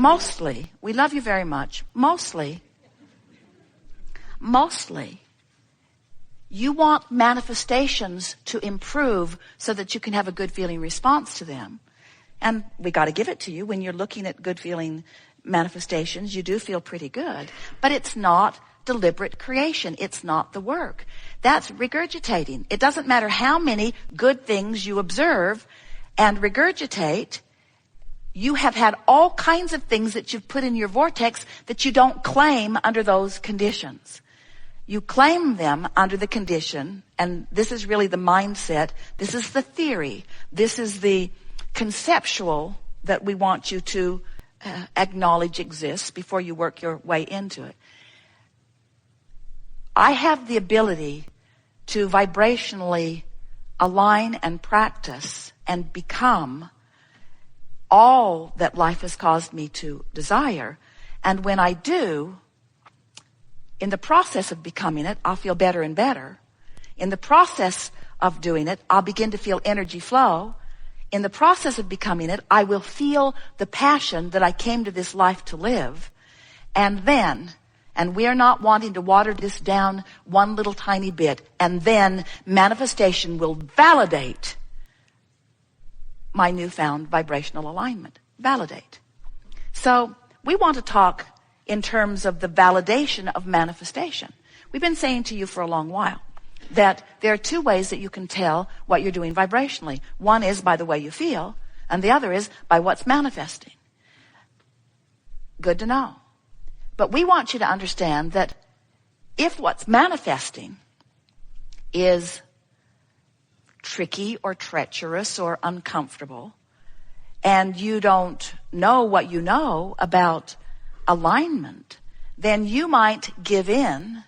mostly, we love you very much, mostly, you want manifestations to improve so that you can have a good feeling response to them. And we got to give it to you. When you're looking at good feeling manifestations, you do feel pretty good. But it's not deliberate creation. It's not the work. That's regurgitating. It doesn't matter how many good things you observe and regurgitate. You have had all kinds of things that you've put in your vortex that you don't claim under those conditions. You claim them under the condition, and this is really the mindset. This is the theory. This is the conceptual that we want you to acknowledge exists before you work your way into it. I have the ability to vibrationally align and practice and become all that life has caused me to desire. And when I do, in the process of becoming it, I'll feel better and better. In the process of doing it, I'll begin to feel energy flow. In the process of becoming it, I will feel the passion that I came to this life to live. And then, and we're not wanting to water this down one little tiny bit, and then manifestation will validate my newfound vibrational alignment. Validate. So we want to talk in terms of the validation of manifestation. We've been saying to you for a long while that there are two ways that you can tell what you're doing vibrationally. One is by the way you feel, and the other is by what's manifesting. Good to know. But we want you to understand that if what's manifesting is tricky or treacherous or uncomfortable, and you don't know what you know about alignment, then you might give in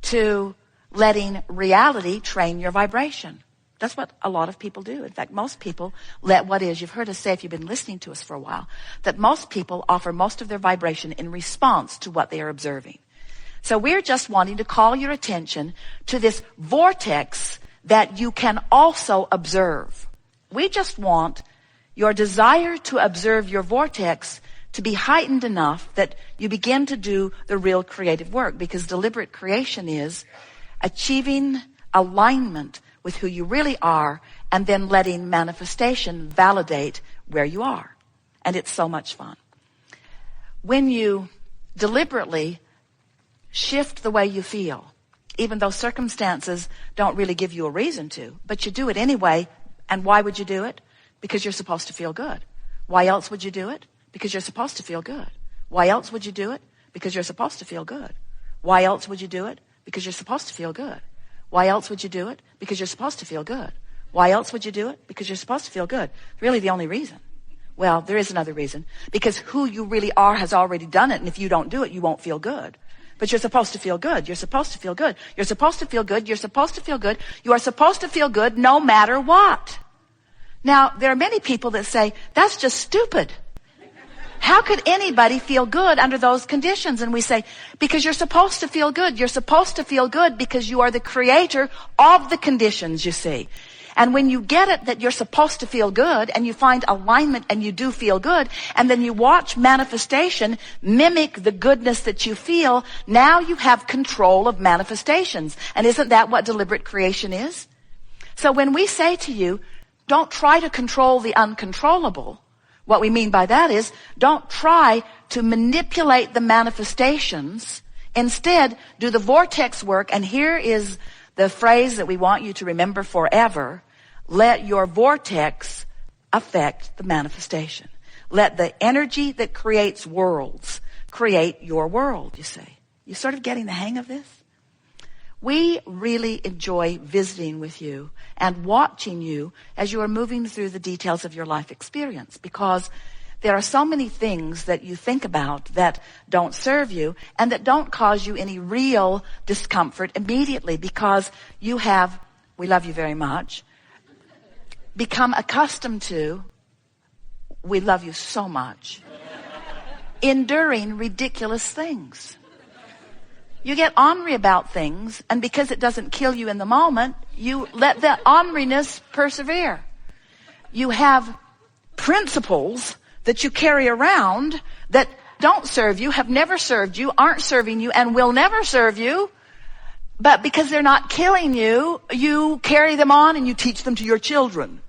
to letting reality train your vibration. That's what a lot of people do. In fact, most people let what is, you've heard us say if you've been listening to us for a while, that most people offer most of their vibration in response to what they are observing. So we're just wanting to call your attention to this vortex that you can also observe. We just want your desire to observe your vortex to be heightened enough that you begin to do the real creative work, because deliberate creation is achieving alignment with who you really are and then letting manifestation validate where you are. And it's so much fun. When you deliberately shift the way you feel, even though circumstances don't really give you a reason to, but you do it anyway. And why would you do it? Because you're supposed to feel good. Why else would you do it? Because you're supposed to feel good. Why else would you do it? Because you're supposed to feel good. Why else would you do it? Because you're supposed to feel good. Why else would you do it? Because you're supposed to feel good. Why else would you do it? Because you're supposed to feel good. Really the only reason. Well, there is another reason. Because who you really are has already done it, and if you don't do it, you won't feel good. But you're supposed to feel good. You're supposed to feel good. You're supposed to feel good. You're supposed to feel good. You are supposed to feel good no matter what. Now, there are many people that say, that's just stupid. How could anybody feel good under those conditions? And we say, because you're supposed to feel good. You're supposed to feel good because you are the creator of the conditions, you see. And when you get it that you're supposed to feel good and you find alignment and you do feel good, and then you watch manifestation mimic the goodness that you feel, now you have control of manifestations. And isn't that what deliberate creation is? So when we say to you, don't try to control the uncontrollable, what we mean by that is, don't try to manipulate the manifestations. Instead, do the vortex work. And here is the phrase that we want you to remember forever. Let your vortex affect the manifestation. Let the energy that creates worlds create your world, you see. You sort of getting the hang of this? We really enjoy visiting with you and watching you as you are moving through the details of your life experience, because there are so many things that you think about that don't serve you and that don't cause you any real discomfort immediately, because you have, we love you very much, become accustomed to, we love you so much, enduring ridiculous things. You get ornery about things, and because it doesn't kill you in the moment, you let the orneriness persevere. You have principles that you carry around that don't serve you, have never served you, aren't serving you, and will never serve you. But because they're not killing you, you carry them on and you teach them to your children.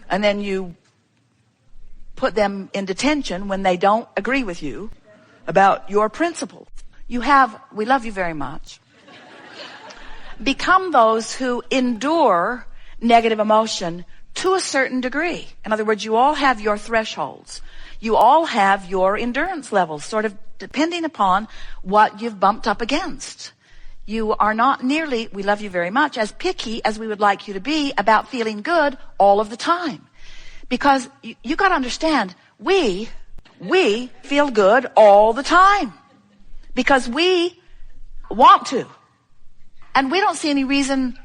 And then you put them in detention when they don't agree with you about your principles. We love you very much. Become those who endure negative emotion to a certain degree. In other words, you all have your thresholds. You all have your endurance levels, sort of depending upon what you've bumped up against. You are not nearly, we love you very much, as picky as we would like you to be about feeling good all of the time. Because you got to understand, we feel good all the time. Because we want to. And we don't see any reason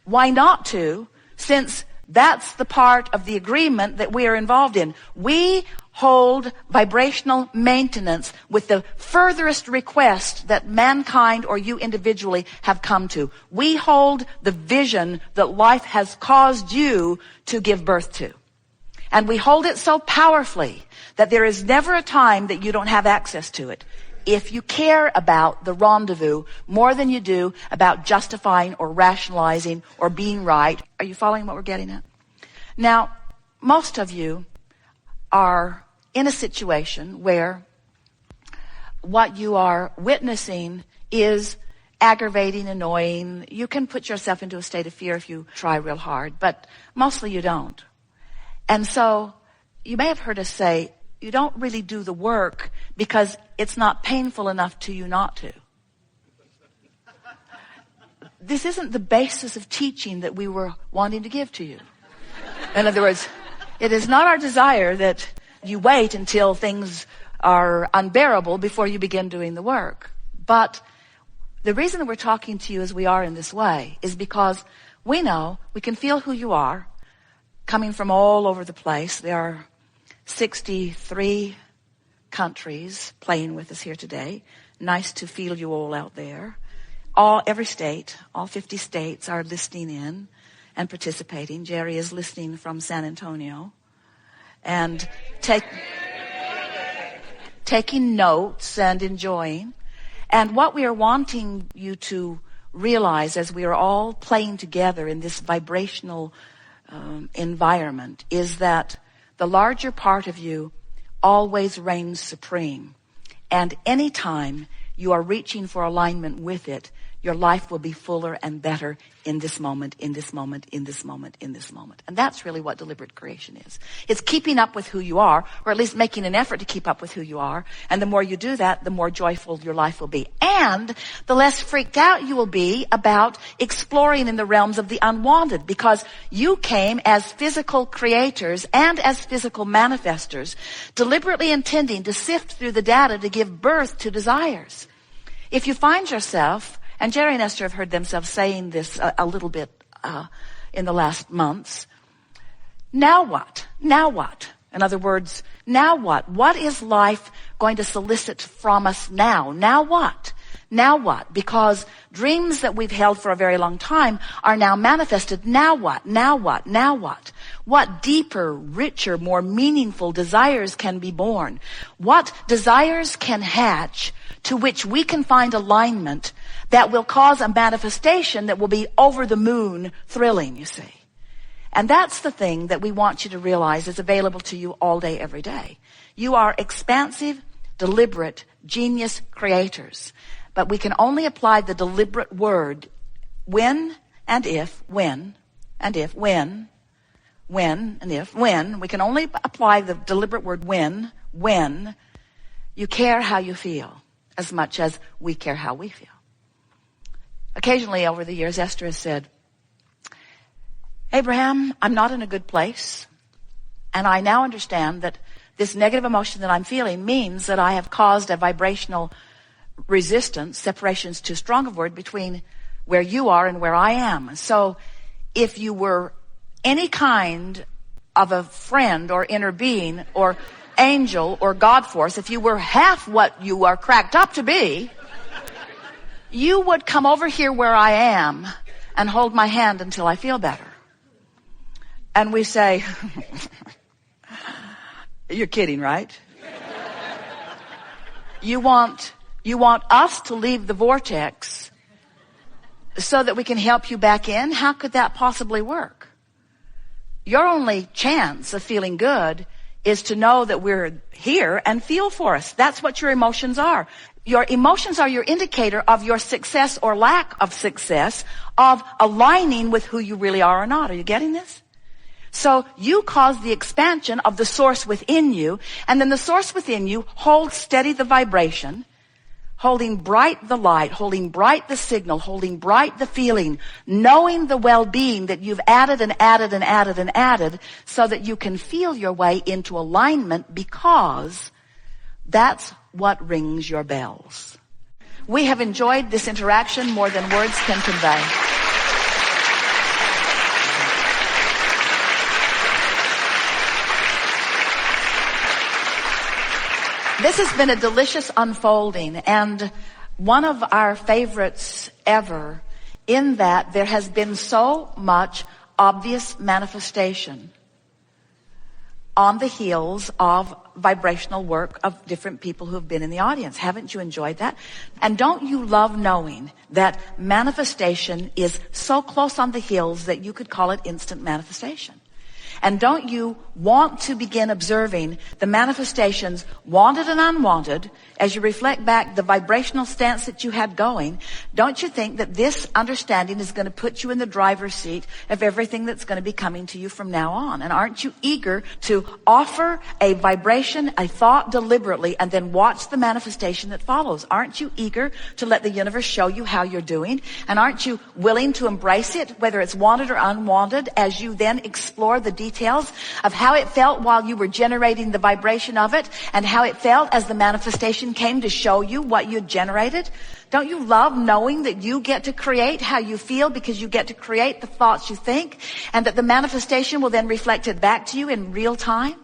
why not to, since that's the part of the agreement that we are involved in. We hold vibrational maintenance with the furthest request that mankind or you individually have come to. We hold the vision that life has caused you to give birth to. And we hold it so powerfully that there is never a time that you don't have access to it. If you care about the rendezvous more than you do about justifying or rationalizing or being right. Are you following what we're getting at? Now, most of you are in a situation where what you are witnessing is aggravating, annoying. You can put yourself into a state of fear if you try real hard, but mostly you don't. And so you may have heard us say, you don't really do the work because it's not painful enough to you not to. This isn't the basis of teaching that we were wanting to give to you. In other words, it is not our desire that you wait until things are unbearable before you begin doing the work. But the reason that we're talking to you as we are in this way is because we know, we can feel who you are coming from all over the place. There are 63 countries playing with us here today. Nice to feel you all out there. Every state, all 50 states are listening in and participating. Jerry is listening from San Antonio and taking notes and enjoying. And what we are wanting you to realize as we are all playing together in this vibrational environment is that the larger part of you always reigns supreme. And anytime you are reaching for alignment with it, your life will be fuller and better in this moment, in this moment, in this moment, in this moment. And that's really what deliberate creation is. It's keeping up with who you are, or at least making an effort to keep up with who you are. And the more you do that, the more joyful your life will be. And the less freaked out you will be about exploring in the realms of the unwanted, because you came as physical creators and as physical manifestors, deliberately intending to sift through the data to give birth to desires. If you find yourself, and Jerry and Esther have heard themselves saying this a little bit in the last months. Now what? Now what? In other words, now what? What is life going to solicit from us now? Now what? Now what? Because dreams that we've held for a very long time are now manifested. Now what? Now what? Now what? What deeper, richer, more meaningful desires can be born? What desires can hatch to which we can find alignment that will cause a manifestation that will be over the moon thrilling, you see. And that's the thing that we want you to realize is available to you all day, every day. You are expansive, deliberate, genius creators. But we can only apply the deliberate word when and if, when and if, when and if, when. We can only apply the deliberate word when you care how you feel as much as we care how we feel. Occasionally over the years, Esther has said, Abraham, I'm not in a good place. And I now understand that this negative emotion that I'm feeling means that I have caused a vibrational resistance, separation's too strong a word, between where you are and where I am. So if you were any kind of a friend or inner being or angel or God force, if you were half what you are cracked up to be, you would come over here where I am and hold my hand until I feel better. And we say, You're kidding, right? You want us to leave the vortex so that we can help you back in? How could that possibly work? Your only chance of feeling good is to know that we're here and feel for us. That's what your emotions are. Your emotions are your indicator of your success or lack of success, of aligning with who you really are or not. Are you getting this? So you cause the expansion of the source within you, and then the source within you holds steady the vibration, holding bright the light, holding bright the signal, holding bright the feeling, knowing the well-being that you've added and added and added and added so that you can feel your way into alignment, because that's what rings your bells. We have enjoyed this interaction more than words can convey. This has been a delicious unfolding, and one of our favorites ever, in that there has been so much obvious manifestation on the heels of vibrational work of different people who have been in the audience. Haven't you enjoyed that? And don't you love knowing that manifestation is so close on the heels that you could call it instant manifestation? And don't you want to begin observing the manifestations, wanted and unwanted, as you reflect back the vibrational stance that you had going? Don't you think that this understanding is going to put you in the driver's seat of everything that's going to be coming to you from now on? And aren't you eager to offer a vibration, a thought deliberately, and then watch the manifestation that follows? Aren't you eager to let the universe show you how you're doing? And aren't you willing to embrace it, whether it's wanted or unwanted, as you then explore the details of how it felt while you were generating the vibration of it, and how it felt as the manifestation came to show you what you'd generated? Don't you love knowing that you get to create how you feel, because you get to create the thoughts you think, and that the manifestation will then reflect it back to you in real time?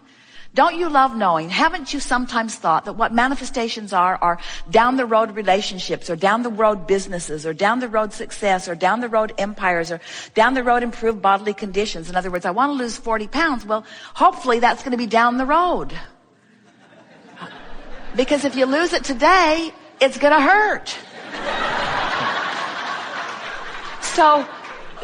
Don't you love knowing? Haven't you sometimes thought that what manifestations are down the road relationships, or down the road businesses, or down the road success, or down the road empires, or down the road improved bodily conditions? In other words, I want to lose 40 pounds. Well, hopefully that's going to be down the road. Because if you lose it today, it's going to hurt. So,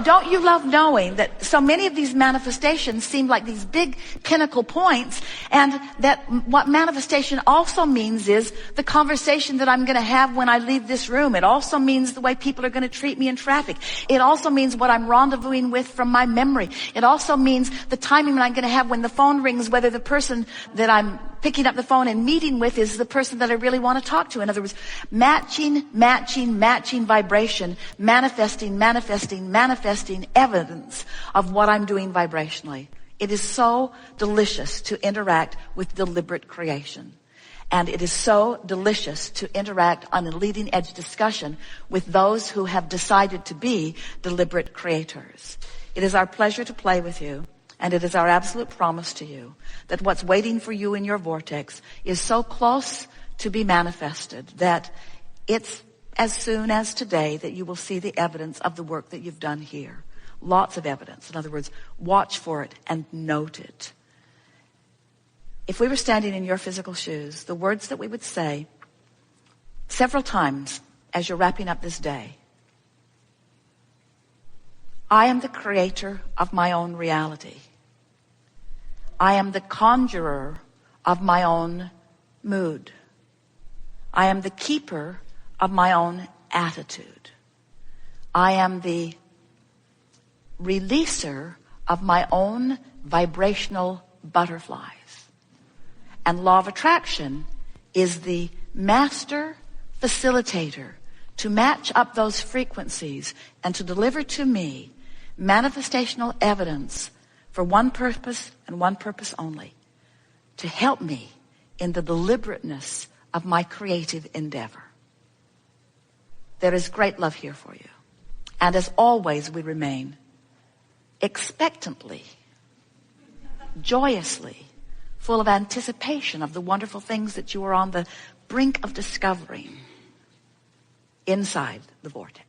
don't you love knowing that so many of these manifestations seem like these big pinnacle points, and that what manifestation also means is the conversation that I'm going to have when I leave this room. It also means the way people are going to treat me in traffic. It also means what I'm rendezvousing with from my memory. It also means the timing that I'm going to have when the phone rings, whether the person that I'm picking up the phone and meeting with is the person that I really want to talk to. In other words, matching vibration, manifesting evidence of what I'm doing vibrationally. It is so delicious to interact with deliberate creation. And it is so delicious to interact on a leading edge discussion with those who have decided to be deliberate creators. It is our pleasure to play with you. And it is our absolute promise to you that what's waiting for you in your vortex is so close to be manifested that it's as soon as today that you will see the evidence of the work that you've done here. Lots of evidence. In other words, watch for it and note it. If we were standing in your physical shoes, the words that we would say several times as you're wrapping up this day: I am the creator of my own reality. I am the conjurer of my own mood. I am the keeper of my own attitude. I am the releaser of my own vibrational butterflies. And law of attraction is the master facilitator to match up those frequencies and to deliver to me manifestational evidence for one purpose and one purpose only: to help me in the deliberateness of my creative endeavor. There is great love here for you. And as always, we remain expectantly, joyously, full of anticipation of the wonderful things that you are on the brink of discovering inside the vortex.